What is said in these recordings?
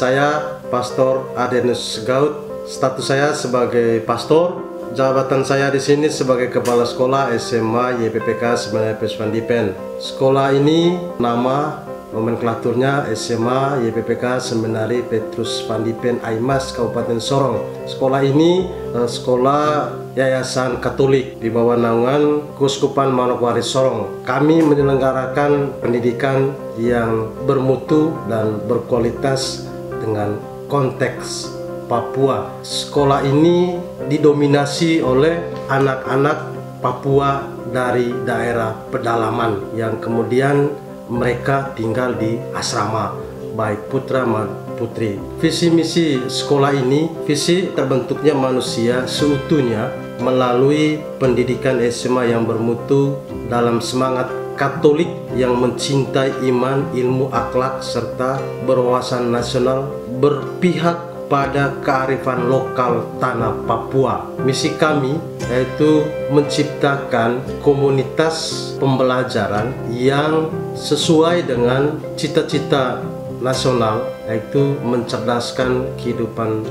Saya Pastor Adenus Gaut. Status saya sebagai pastor. Jabatan saya di sini sebagai Kepala Sekolah SMA YPPK Seminari Petrus Van Diepen. Sekolah ini nama nomenklaturnya SMA YPPK Seminari Petrus Van Diepen Aimas Kabupaten Sorong. Sekolah ini sekolah Yayasan Katolik di bawah naungan Keuskupan Manokwari Sorong. Kami menyelenggarakan pendidikan yang bermutu dan berkualitas dengan konteks Papua. Sekolah ini didominasi oleh anak-anak Papua dari daerah pedalaman yang kemudian mereka tinggal di asrama, baik putra maupun putri. Visi misi sekolah ini, visi terbentuknya manusia seutuhnya melalui pendidikan SMA yang bermutu dalam semangat Katolik yang mencintai iman, ilmu, akhlak, serta berwawasan nasional, berpihak pada kearifan lokal tanah Papua. Misi kami yaitu menciptakan komunitas pembelajaran yang sesuai dengan cita-cita nasional, yaitu mencerdaskan kehidupan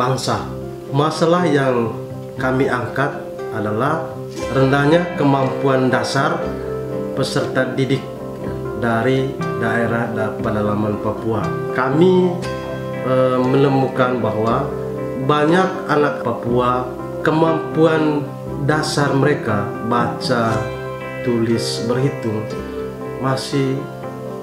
bangsa. Masalah yang kami angkat adalah rendahnya kemampuan dasar peserta didik dari daerah pedalaman Papua. Kami menemukan bahwa banyak anak Papua kemampuan dasar mereka baca, tulis, berhitung masih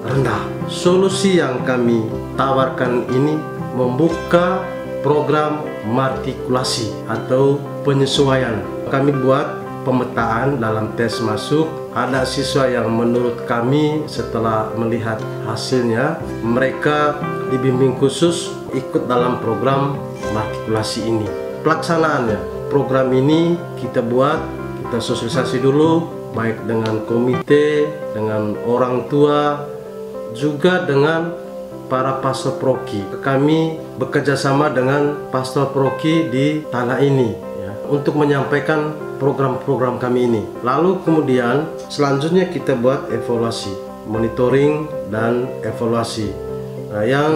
rendah. Solusi yang kami tawarkan ini membuka program matrikulasi atau penyesuaian. Kami buat pemetaan dalam tes masuk. Ada siswa yang menurut kami setelah melihat hasilnya mereka dibimbing khusus ikut dalam program matrikulasi ini. Pelaksanaannya, program ini kita buat, kita sosialisasi dulu baik dengan komite, dengan orang tua, juga dengan para pastor proki. Kami bekerja sama dengan pastor proki di tanah ini ya, untuk menyampaikan program-program kami ini. Lalu kemudian selanjutnya kita buat evaluasi, monitoring dan evaluasi. Nah, yang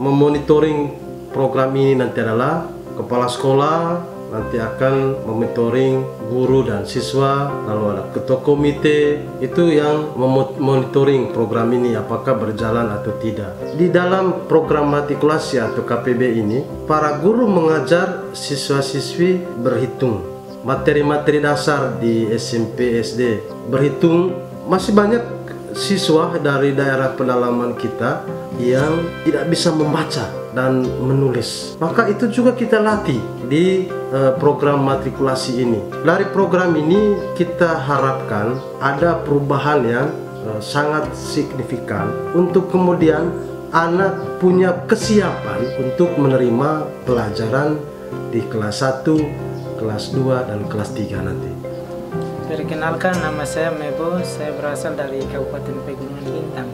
memonitoring program ini nanti adalah kepala sekolah, nanti akan memonitoring guru dan siswa, lalu ada ketua komite itu yang memonitoring program ini apakah berjalan atau tidak. Di dalam program matrikulasi atau KPB ini, para guru mengajar siswa-siswi berhitung, materi-materi dasar di SMP, SD, berhitung. Masih banyak siswa dari daerah pedalaman kita yang tidak bisa membaca dan menulis. Maka itu juga kita latih di program matrikulasi ini. Dari program ini kita harapkan ada perubahan yang sangat signifikan untuk kemudian anak punya kesiapan untuk menerima pelajaran di kelas 1, kelas 2, dan kelas 3 nanti. Perkenalkan, nama saya Mebo, saya berasal dari Kabupaten Pegunungan Bintang.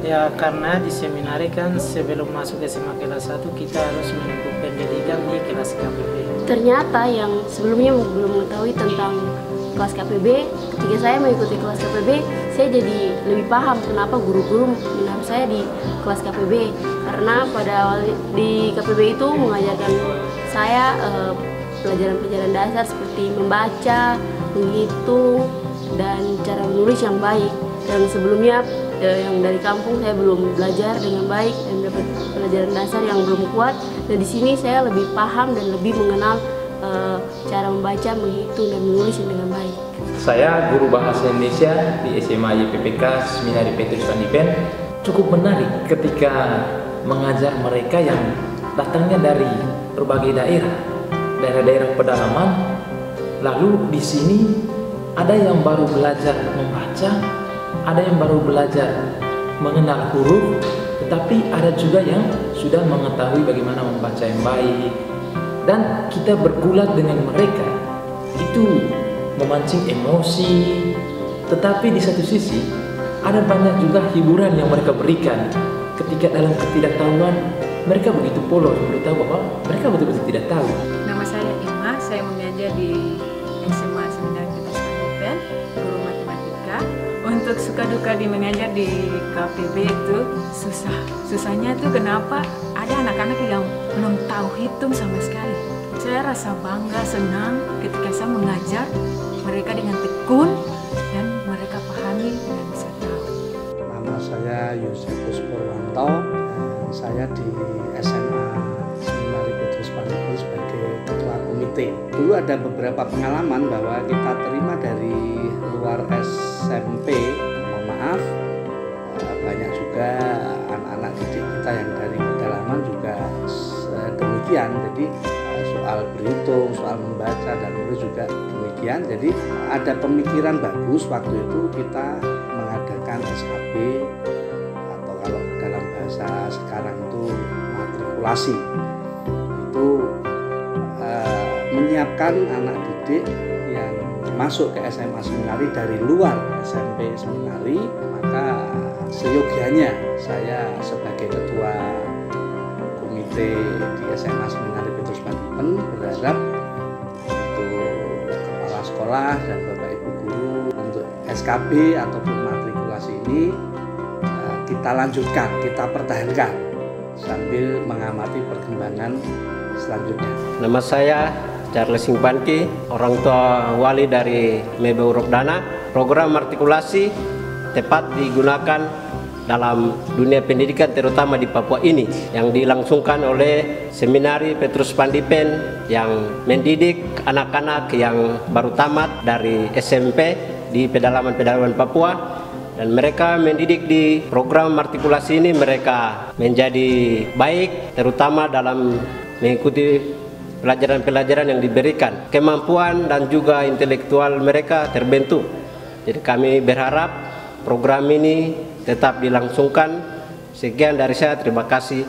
Ya, karena di seminari kan sebelum masuk SMA kelas 1 kita harus menempuh pendidikan di kelas KPB. Ternyata yang sebelumnya belum mengetahui tentang kelas KPB, ketika saya mengikuti kelas KPB, saya jadi lebih paham kenapa guru-guru menaruh saya di kelas KPB. Karena pada awal di KPB itu mengajarkan saya pelajaran-pelajaran dasar seperti membaca, menghitung, dan cara menulis yang baik. Dan sebelumnya yang dari kampung saya belum belajar dengan baik dan dapat pelajaran dasar yang belum kuat. Dan di sini saya lebih paham dan lebih mengenal cara membaca, menghitung, dan menulis dengan baik. Saya guru bahasa Indonesia di SMA YPPK Seminari Petrus Van Diepen. Cukup menarik ketika mengajar mereka yang datangnya dari berbagai daerah-daerah pedalaman. Lalu di sini ada yang baru belajar membaca, ada yang baru belajar mengenal huruf, tetapi ada juga yang sudah mengetahui bagaimana membaca yang baik. Dan kita bergulat dengan mereka, itu memancing emosi, tetapi di satu sisi ada banyak juga hiburan yang mereka berikan. Ketika dalam ketidaktahuan, mereka begitu polos memberitahu bahwa mereka betul-betul tidak tahu. Nama saya Ima, saya mengajar di SMA Seminari Petrus Van Diepen, guru matematika. untuk suka duka di mengajar di KPB itu susahnya itu kenapa ada anak-anak yang belum tahu hitung sama sekali. Saya rasa bangga, senang ketika saya mengajar mereka dengan tekun dan mereka pahami dan bisa tahu. Nama saya Yusefus Purwanto, saya di SMA Seminari Petrus Pandipen sebagai ketua komite. Dulu ada beberapa pengalaman bahwa kita terima dari luar SMP, mohon maaf, banyak juga anak-anak didik kita yang dari pedalaman juga demikian. Jadi soal berhitung, soal membaca dan menulis juga demikian. Jadi ada pemikiran bagus waktu itu kita mengadakan SKB atau kalau dalam bahasa sekarang itu matrikulasi. Itu menyiapkan anak didik yang masuk ke SMA Seminari dari luar SMP Seminari, maka seyogianya saya sebagai ketua komite di SMA Seminari Petrus Pandipen berharap untuk kepala sekolah dan Bapak Ibu guru untuk SKB ataupun matrikulasi ini kita lanjutkan, kita pertahankan sambil mengamati perkembangan selanjutnya. Nama saya Charles Singpanki, orang tua wali dari Mebe Uropdana. Program artikulasi tepat digunakan dalam dunia pendidikan terutama di Papua ini yang dilangsungkan oleh Seminari Petrus Pandipen yang mendidik anak-anak yang baru tamat dari SMP di pedalaman-pedalaman Papua, dan mereka mendidik di program artikulasi ini mereka menjadi baik terutama dalam mengikuti pelajaran-pelajaran yang diberikan, kemampuan dan juga intelektual mereka terbentuk. Jadi kami berharap program ini tetap dilangsungkan. Sekian dari saya, terima kasih.